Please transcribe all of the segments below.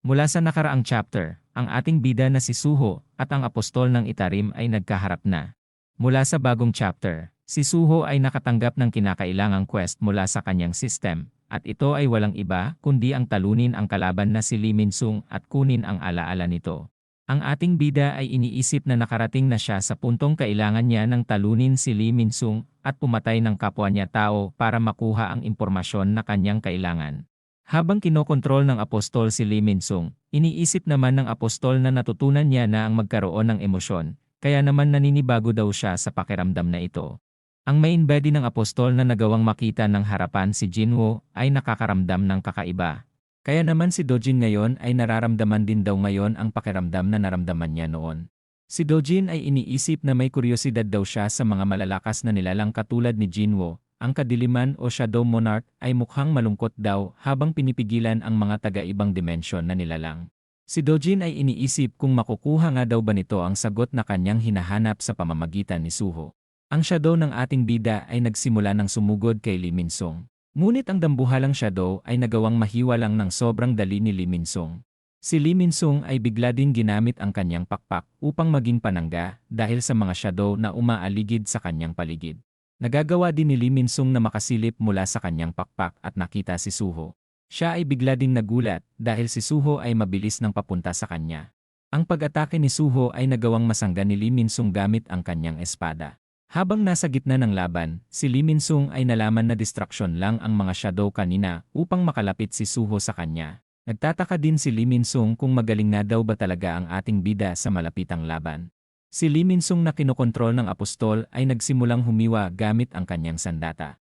Mula sa nakaraang chapter, ang ating bida na si Suho at ang apostol ng Itarim ay nagkaharap na. Mula sa bagong chapter, si Suho ay nakatanggap ng kinakailangang quest mula sa kanyang system, at ito ay walang iba kundi ang talunin ang kalaban na si Lee Min-sung at kunin ang alaala nito. Ang ating bida ay iniisip na nakarating na siya sa puntong kailangan niya ng talunin si Lee Min-sung at pumatay ng kapwa niya tao para makuha ang impormasyon na kanyang kailangan. Habang kinokontrol ng apostol si Lee Min-sung, iniisip naman ng apostol na natutunan niya na ang magkaroon ng emosyon, kaya naman naninibago daw siya sa pakiramdam na ito. Ang main body ng apostol na nagawang makita ng harapan si Jinwoo ay nakakaramdam ng kakaiba. Kaya naman si Dojin ngayon ay nararamdaman din daw ngayon ang pakiramdam na naramdaman niya noon. Si Dojin ay iniisip na may kuryosidad daw siya sa mga malalakas na nilalang katulad ni Jinwoo. Ang kadiliman o Shadow Monarch ay mukhang malungkot daw habang pinipigilan ang mga taga-ibang dimensyon na nilalang. Si Dojin ay iniisip kung makukuha nga daw ba nito ang sagot na kanyang hinahanap sa pamamagitan ni Suho. Ang shadow ng ating bida ay nagsimula ng sumugod kay Lee Min-sung. Ngunit ang dambuhalang shadow ay nagawang mahiwa lang ng sobrang dali ni Lee Min-sung. Si Lee Min-sung ay bigla din ginamit ang kanyang pakpak upang maging panangga dahil sa mga shadow na umaaligid sa kanyang paligid. Nagagawa din ni Lee Min-sung na makasilip mula sa kanyang pakpak at nakita si Suho. Siya ay bigla ding nagulat dahil si Suho ay mabilis nang papunta sa kanya. Ang pag-atake ni Suho ay nagawang masangga ni Lee Min-sung gamit ang kanyang espada. Habang nasa gitna ng laban, si Lee Min-sung ay nalaman na distraksyon lang ang mga shadow kanina upang makalapit si Suho sa kanya. Nagtataka din si Lee Min-sung kung magaling na daw ba talaga ang ating bida sa malapitang laban. Si Lee Min-sung na kinokontrol ng apostol ay nagsimulang humiwa gamit ang kanyang sandata.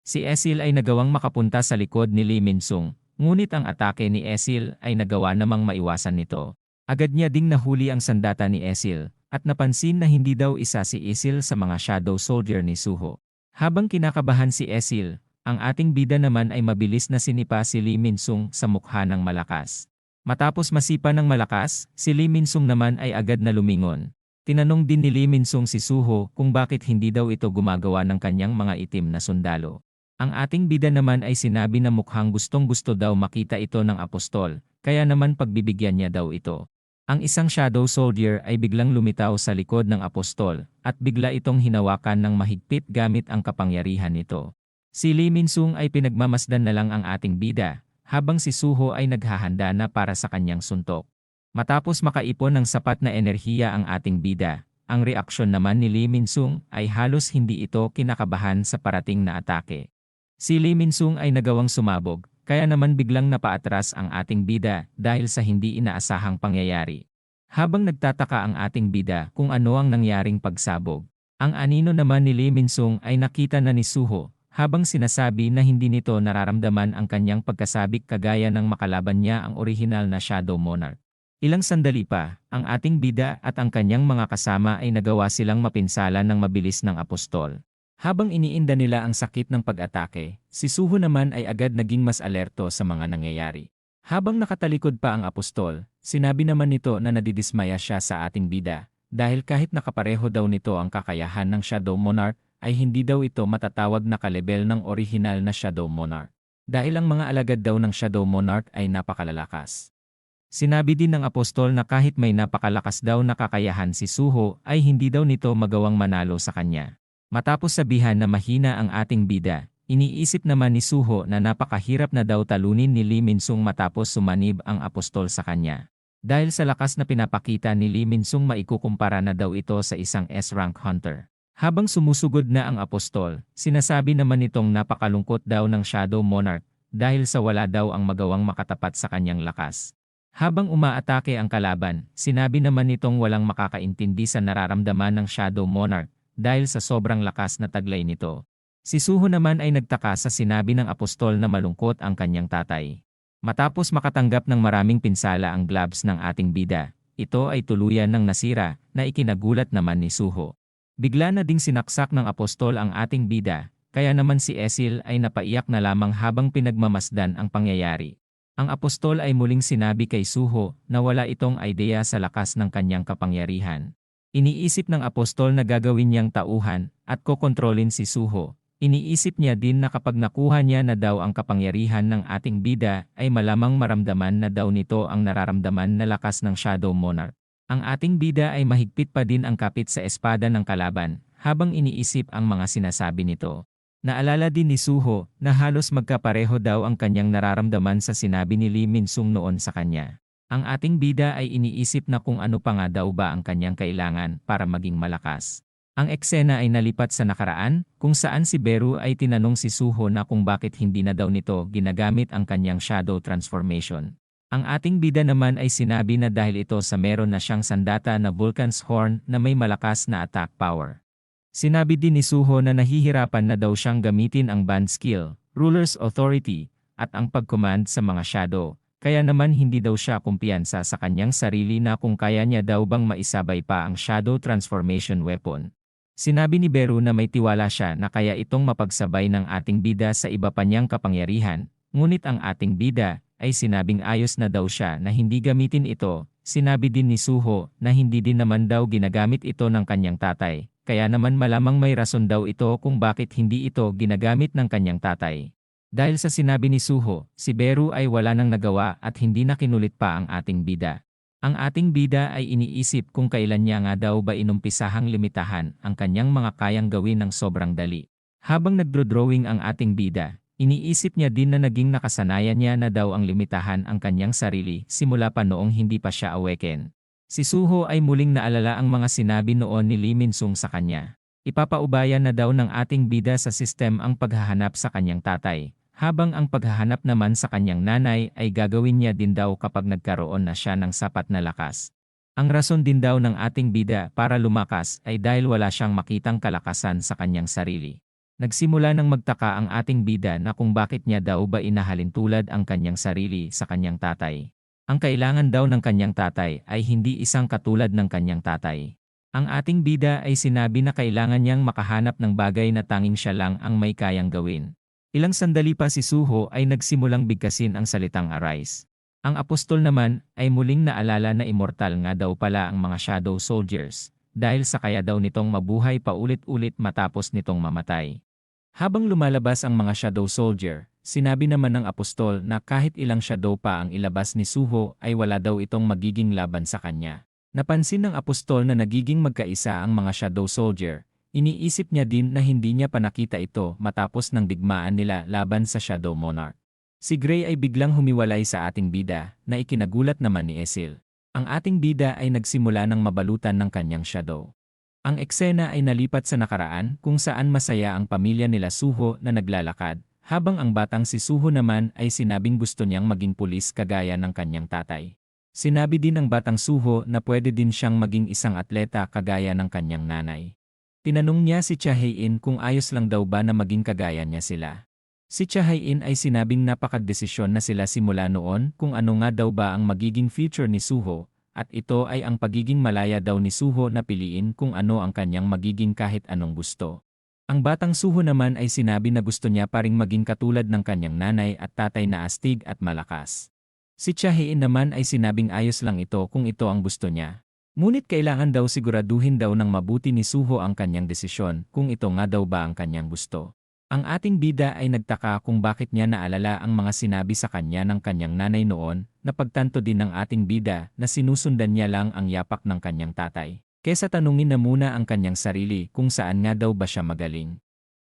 Si Esil ay nagawang makapunta sa likod ni Lee Min-sung, ngunit ang atake ni Esil ay nagawa namang maiwasan nito. Agad niya ding nahuli ang sandata ni Esil, at napansin na hindi daw isa si Esil sa mga shadow soldier ni Suho. Habang kinakabahan si Esil, ang ating bida naman ay mabilis na sinipa si Lee Min-sung sa mukha ng malakas. Matapos masipa ng malakas, si Lee Min-sung naman ay agad na lumingon. Tinanong din ni Lee Min-sung si Suho kung bakit hindi daw ito gumagawa ng kanyang mga itim na sundalo. Ang ating bida naman ay sinabi na mukhang gustong-gusto daw makita ito ng apostol, kaya naman pagbibigyan niya daw ito. Ang isang shadow soldier ay biglang lumitaw sa likod ng apostol at bigla itong hinawakan ng mahigpit gamit ang kapangyarihan nito. Si Lee Min-sung ay pinagmamasdan na lang ang ating bida, habang si Suho ay naghahanda na para sa kanyang suntok. Matapos makaipon ng sapat na enerhiya ang ating bida, ang reaksyon naman ni Lee Min-sung ay halos hindi ito kinakabahan sa parating na atake. Si Lee Min-sung ay nagawang sumabog, kaya naman biglang napaatras ang ating bida dahil sa hindi inaasahang pangyayari. Habang nagtataka ang ating bida kung ano ang nangyaring pagsabog, ang anino naman ni Lee Min-sung ay nakita na ni Suho, habang sinasabi na hindi nito nararamdaman ang kanyang pagkasabik kagaya ng makalaban niya ang orihinal na Shadow Monarch. Ilang sandali pa, ang ating bida at ang kanyang mga kasama ay nagawa silang mapinsala ng mabilis ng apostol. Habang iniinda nila ang sakit ng pag-atake, si Suho naman ay agad naging mas alerto sa mga nangyayari. Habang nakatalikod pa ang apostol, sinabi naman nito na nadidismaya siya sa ating bida, dahil kahit nakapareho daw nito ang kakayahan ng Shadow Monarch, ay hindi daw ito matatawag na kalebel ng orihinal na Shadow Monarch. Dahil ang mga alagad daw ng Shadow Monarch ay napakalalakas. Sinabi din ng apostol na kahit may napakalakas daw na kakayahan si Suho ay hindi daw nito magawang manalo sa kanya. Matapos sabihan na mahina ang ating bida, iniisip naman ni Suho na napakahirap na daw talunin ni Lee Min-sung matapos sumanib ang apostol sa kanya. Dahil sa lakas na pinapakita ni Lee Min-sung maikukumpara na daw ito sa isang S-rank hunter. Habang sumusugod na ang apostol, sinasabi naman nitong napakalungkot daw ng Shadow Monarch dahil sa wala daw ang magawang makatapat sa kanyang lakas. Habang umaatake ang kalaban, sinabi naman nitong walang makakaintindi sa nararamdaman ng Shadow Monarch dahil sa sobrang lakas na taglay nito. Si Suho naman ay nagtaka sa sinabi ng apostol na malungkot ang kanyang tatay. Matapos makatanggap ng maraming pinsala ang gloves ng ating bida, ito ay tuluyan ng nasira na ikinagulat naman ni Suho. Bigla na ding sinaksak ng apostol ang ating bida, kaya naman si Esil ay napaiyak na lamang habang pinagmamasdan ang pangyayari. Ang apostol ay muling sinabi kay Suho na wala itong ideya sa lakas ng kanyang kapangyarihan. Iniisip ng apostol na gagawin niyang tauhan at kokontrolin si Suho, Iniisip niya din na kapag nakuha niya na daw ang kapangyarihan ng ating bida ay malamang maramdaman na daw nito ang nararamdaman na lakas ng Shadow Monarch. Ang ating bida ay mahigpit pa din ang kapit sa espada ng kalaban habang iniisip ang mga sinasabi nito. Naalala din ni Suho na halos magkapareho daw ang kanyang nararamdaman sa sinabi ni Lee Min-sung noon sa kanya. Ang ating bida ay iniisip na kung ano pa nga daw ba ang kanyang kailangan para maging malakas. Ang eksena ay nalipat sa nakaraan, kung saan si Beru ay tinanong si Suho na kung bakit hindi na daw nito ginagamit ang kanyang shadow transformation. Ang ating bida naman ay sinabi na dahil ito sa meron na siyang sandata na Vulcan's Horn na may malakas na attack power. Sinabi din ni Suho na nahihirapan na daw siyang gamitin ang band skill, Ruler's Authority, at ang pag-command sa mga shadow, kaya naman hindi daw siya kumpiyansa sa kanyang sarili na kung kaya niya daw bang maisabay pa ang shadow transformation weapon. Sinabi ni Beru na may tiwala siya na kaya itong mapagsabay ng ating bida sa iba pa niyang kapangyarihan, ngunit ang ating bida ay sinabing ayos na daw siya na hindi gamitin ito. Sinabi din ni Suho na hindi din naman daw ginagamit ito ng kanyang tatay, kaya naman malamang may rason daw ito kung bakit hindi ito ginagamit ng kanyang tatay. Dahil sa sinabi ni Suho, si Beru ay wala nang nagawa at hindi na kinulit pa ang ating bida. Ang ating bida ay iniisip kung kailan niya nga daw ba inumpisahang limitahan ang kanyang mga kayang gawin ng sobrang dali. Habang nagdodrawing ang ating bida, iniisip niya din na naging nakasanayan niya na daw ang limitahan ang kanyang sarili simula pa noong hindi pa siya awaken. Si Suho ay muling naalala ang mga sinabi noon ni Lee Min-sung sa kanya. Ipapaubayan na daw ng ating bida sa sistem ang paghahanap sa kanyang tatay, habang ang paghahanap naman sa kanyang nanay ay gagawin niya din daw kapag nagkaroon na siya ng sapat na lakas. Ang rason din daw ng ating bida para lumakas ay dahil wala siyang makitang kalakasan sa kanyang sarili. Nagsimula nang magtaka ang ating bida na kung bakit niya daw ba inahalin tulad ang kanyang sarili sa kanyang tatay. Ang kailangan daw ng kanyang tatay ay hindi isang katulad ng kanyang tatay. Ang ating bida ay sinabi na kailangan niyang makahanap ng bagay na tanging siya lang ang may kayang gawin. Ilang sandali pa si Suho ay nagsimulang bigkasin ang salitang arise. Ang apostol naman ay muling naalala na immortal nga daw pala ang mga shadow soldiers, dahil sa kaya daw nitong mabuhay paulit-ulit matapos nitong mamatay. Habang lumalabas ang mga shadow soldier, sinabi naman ng apostol na kahit ilang shadow pa ang ilabas ni Suho ay wala daw itong magiging laban sa kanya. Napansin ng apostol na nagiging magkaisa ang mga shadow soldier. Iniisip niya din na hindi niya pa nakita ito matapos ng digmaan nila laban sa Shadow Monarch. Si Gray ay biglang humiwalay sa ating bida na ikinagulat naman ni Esil. Ang ating bida ay nagsimula ng mabalutan ng kanyang shadow. Ang eksena ay nalipat sa nakaraan kung saan masaya ang pamilya nila Suho na naglalakad, habang ang batang si Suho naman ay sinabing gusto niyang maging pulis kagaya ng kanyang tatay. Sinabi din ng batang Suho na pwede din siyang maging isang atleta kagaya ng kanyang nanay. Tinanong niya si Chahain kung ayos lang daw ba na maging kagaya niya sila. Si Chahain ay sinabing napakadesisyon na sila simula noon kung ano nga daw ba ang magiging future ni Suho, at ito ay ang pagiging malaya daw ni Suho na piliin kung ano ang kanyang magiging kahit anong gusto. Ang batang Suho naman ay sinabi na gusto niya pa ring maging katulad ng kanyang nanay at tatay na astig at malakas. Si Chahain naman ay sinabing ayos lang ito kung ito ang gusto niya. Ngunit kailangan daw siguraduhin daw ng mabuti ni Suho ang kanyang desisyon kung ito nga daw ba ang kanyang gusto. Ang ating bida ay nagtaka kung bakit niya naalala ang mga sinabi sa kanya ng kanyang nanay noon, na pagtanto din ng ating bida na sinusundan niya lang ang yapak ng kanyang tatay, kesa tanungin na muna ang kanyang sarili kung saan nga daw ba siya magaling.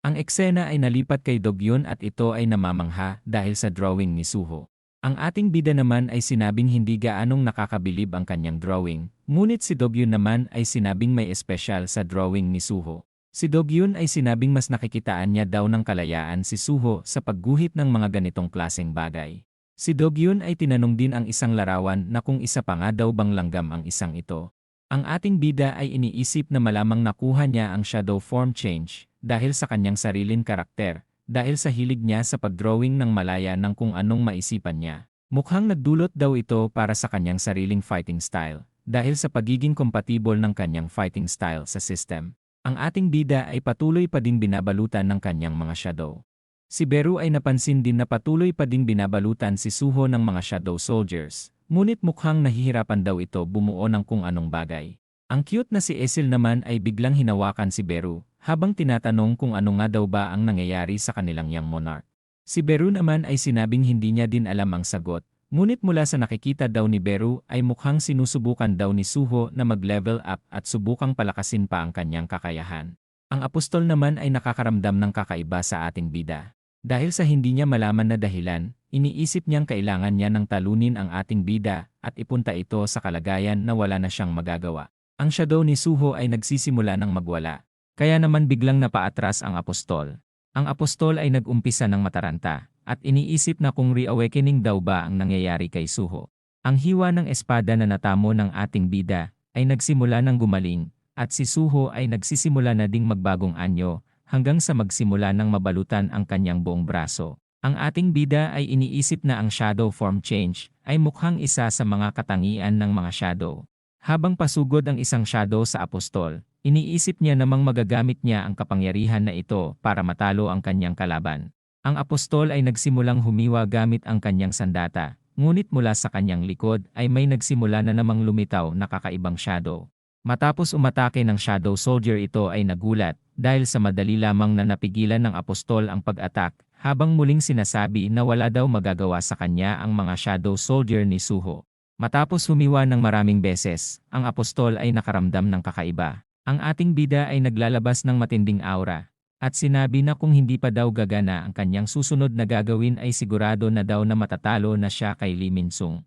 Ang eksena ay nalipat kay Dogyun at ito ay namamangha dahil sa drawing ni Suho. Ang ating bida naman ay sinabing hindi gaanong nakakabilib ang kanyang drawing, ngunit si Dogyun naman ay sinabing may espesyal sa drawing ni Suho. Si Dogyun ay sinabing mas nakikitaan niya daw ng kalayaan si Suho sa pagguhit ng mga ganitong klaseng bagay. Si Dogyun ay tinanong din ang isang larawan na kung isa pa nga daw bang langgam ang isang ito. Ang ating bida ay iniisip na malamang nakuha niya ang shadow form change dahil sa kanyang sariling karakter. Dahil sa hilig niya sa pagdrawing ng malaya ng kung anong maisipan niya. Mukhang nagdulot daw ito para sa kanyang sariling fighting style, dahil sa pagiging compatible ng kanyang fighting style sa system. Ang ating bida ay patuloy pa din binabalutan ng kanyang mga shadow. Si Beru ay napansin din na patuloy pa din binabalutan si Suho ng mga shadow soldiers, ngunit mukhang nahihirapan daw ito bumuo ng kung anong bagay. Ang cute na si Esil naman ay biglang hinawakan si Beru, habang tinatanong kung ano nga daw ba ang nangyayari sa kanilang young monarch. Si Beru naman ay sinabing hindi niya din alam ang sagot, ngunit mula sa nakikita daw ni Beru ay mukhang sinusubukan daw ni Suho na mag-level up at subukang palakasin pa ang kanyang kakayahan. Ang apostol naman ay nakakaramdam ng kakaiba sa ating bida. Dahil sa hindi niya malaman na dahilan, iniisip niyang kailangan niya ng talunin ang ating bida at ipunta ito sa kalagayan na wala na siyang magagawa. Ang shadow ni Suho ay nagsisimula ng magwala. Kaya naman biglang napaatras ang apostol. Ang apostol ay nag-umpisa ng mataranta, at iniisip na kung reawakening daw ba ang nangyayari kay Suho. Ang hiwa ng espada na natamo ng ating bida ay nagsimula ng gumaling, at si Suho ay nagsisimula na ding magbagong anyo, hanggang sa magsimula ng mabalutan ang kanyang buong braso. Ang ating bida ay iniisip na ang shadow form change ay mukhang isa sa mga katangian ng mga shadow. Habang pasugod ang isang shadow sa apostol, iniisip niya namang magagamit niya ang kapangyarihan na ito para matalo ang kanyang kalaban. Ang apostol ay nagsimulang humiwa gamit ang kanyang sandata, ngunit mula sa kanyang likod ay may nagsimula na namang lumitaw na kakaibang shadow. Matapos umatake ng shadow soldier, ito ay nagulat dahil sa madali lamang na napigilan ng apostol ang pag-attack, habang muling sinasabi na wala daw magagawa sa kanya ang mga shadow soldier ni Suho. Matapos humiwa ng maraming beses, ang apostol ay nakaramdam ng kakaiba. Ang ating bida ay naglalabas ng matinding aura, at sinabi na kung hindi pa daw gagana ang kanyang susunod na gagawin ay sigurado na daw na matatalo na siya kay Lee Min-sung.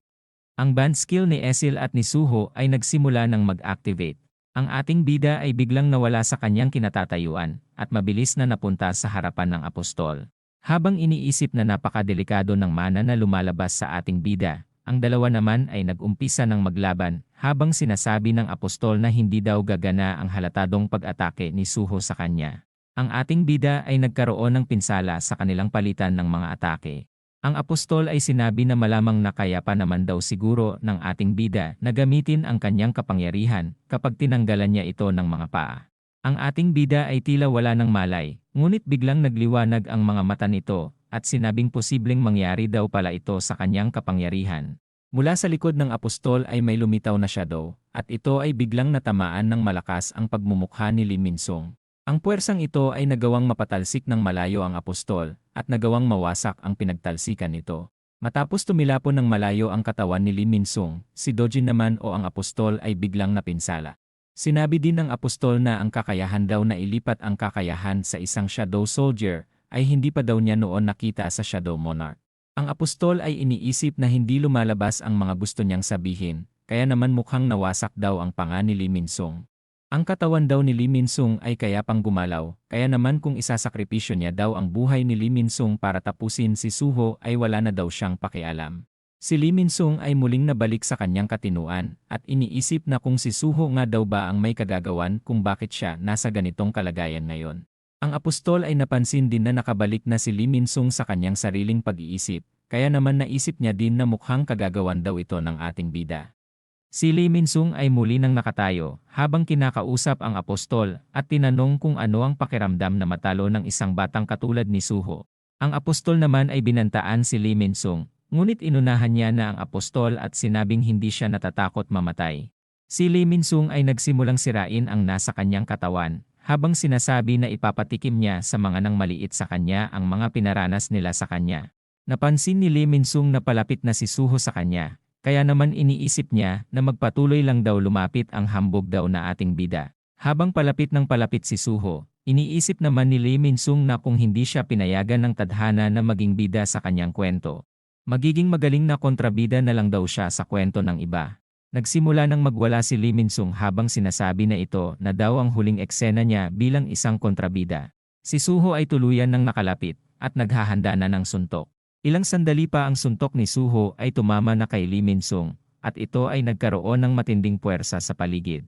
Ang band skill ni Esil at ni Suho ay nagsimula ng mag-activate. Ang ating bida ay biglang nawala sa kanyang kinatatayuan, at mabilis na napunta sa harapan ng apostol. Habang iniisip na napakadelikado ng mana na lumalabas sa ating bida, ang dalawa naman ay nag-umpisa ng maglaban, habang sinasabi ng apostol na hindi daw gagana ang halatadong pag-atake ni Suho sa kanya. Ang ating bida ay nagkaroon ng pinsala sa kanilang palitan ng mga atake. Ang apostol ay sinabi na malamang na kaya pa naman daw siguro ng ating bida na gamitin ang kanyang kapangyarihan kapag tinanggalan niya ito ng mga paa. Ang ating bida ay tila wala ng malay, ngunit biglang nagliwanag ang mga mata nito, at sinabing posibleng mangyari daw pala ito sa kanyang kapangyarihan. Mula sa likod ng apostol ay may lumitaw na shadow, at ito ay biglang natamaan ng malakas ang pagmumukha ni Lee Min-sung. Ang puwersang ito ay nagawang mapatalsik ng malayo ang apostol, at nagawang mawasak ang pinagtalsikan nito. Matapos tumilapon ng malayo ang katawan ni Lee Min-sung, si Dojin naman o ang apostol ay biglang napinsala. Sinabi din ng apostol na ang kakayahan daw na ilipat ang kakayahan sa isang shadow soldier ay hindi pa daw niya noon nakita sa shadow monarch. Ang apostol ay iniisip na hindi lumalabas ang mga gusto niyang sabihin, kaya naman mukhang nawasak daw ang panga ni Lee Min-sung. Ang katawan daw ni Lee Min-sung ay kaya pang gumalaw, kaya naman kung isasakripisyo niya daw ang buhay ni Lee Min-sung para tapusin si Suho ay wala na daw siyang pakialam. Si Lee Min-sung ay muling nabalik sa kanyang katinuan, at iniisip na kung si Suho nga daw ba ang may kagagawan kung bakit siya nasa ganitong kalagayan ngayon. Ang apostol ay napansin din na nakabalik na si Lee Min-sung sa kanyang sariling pag-iisip, kaya naman naisip niya din na mukhang kagagawan daw ito ng ating bida. Si Lee Min-sung ay muli nang nakatayo, habang kinakausap ang apostol, at tinanong kung ano ang pakiramdam na matalo ng isang batang katulad ni Suho. Ang apostol naman ay binantaan si Lee Min-sung, ngunit inunahan niya na ang apostol at sinabing hindi siya natatakot mamatay. Si Lee Min-sung ay nagsimulang sirain ang nasa kanyang katawan, habang sinasabi na ipapatikim niya sa mga nang maliit sa kanya ang mga pinaranas nila sa kanya. Napansin ni Lee Min-sung na palapit na si Suho sa kanya, kaya naman iniisip niya na magpatuloy lang daw lumapit ang hambog daw na ating bida. Habang palapit ng palapit si Suho, iniisip naman ni Lee Min-sung na kung hindi siya pinayagan ng tadhana na maging bida sa kanyang kwento, magiging magaling na kontrabida na lang daw siya sa kwento ng iba. Nagsimula nang magwala si Lee Min-sung habang sinasabi na ito na daw ang huling eksena niya bilang isang kontrabida. Si Suho ay tuluyan ng nakalapit at naghahanda na ng suntok. Ilang sandali pa ang suntok ni Suho ay tumama na kay Lee Min-sung, at ito ay nagkaroon ng matinding puwersa sa paligid.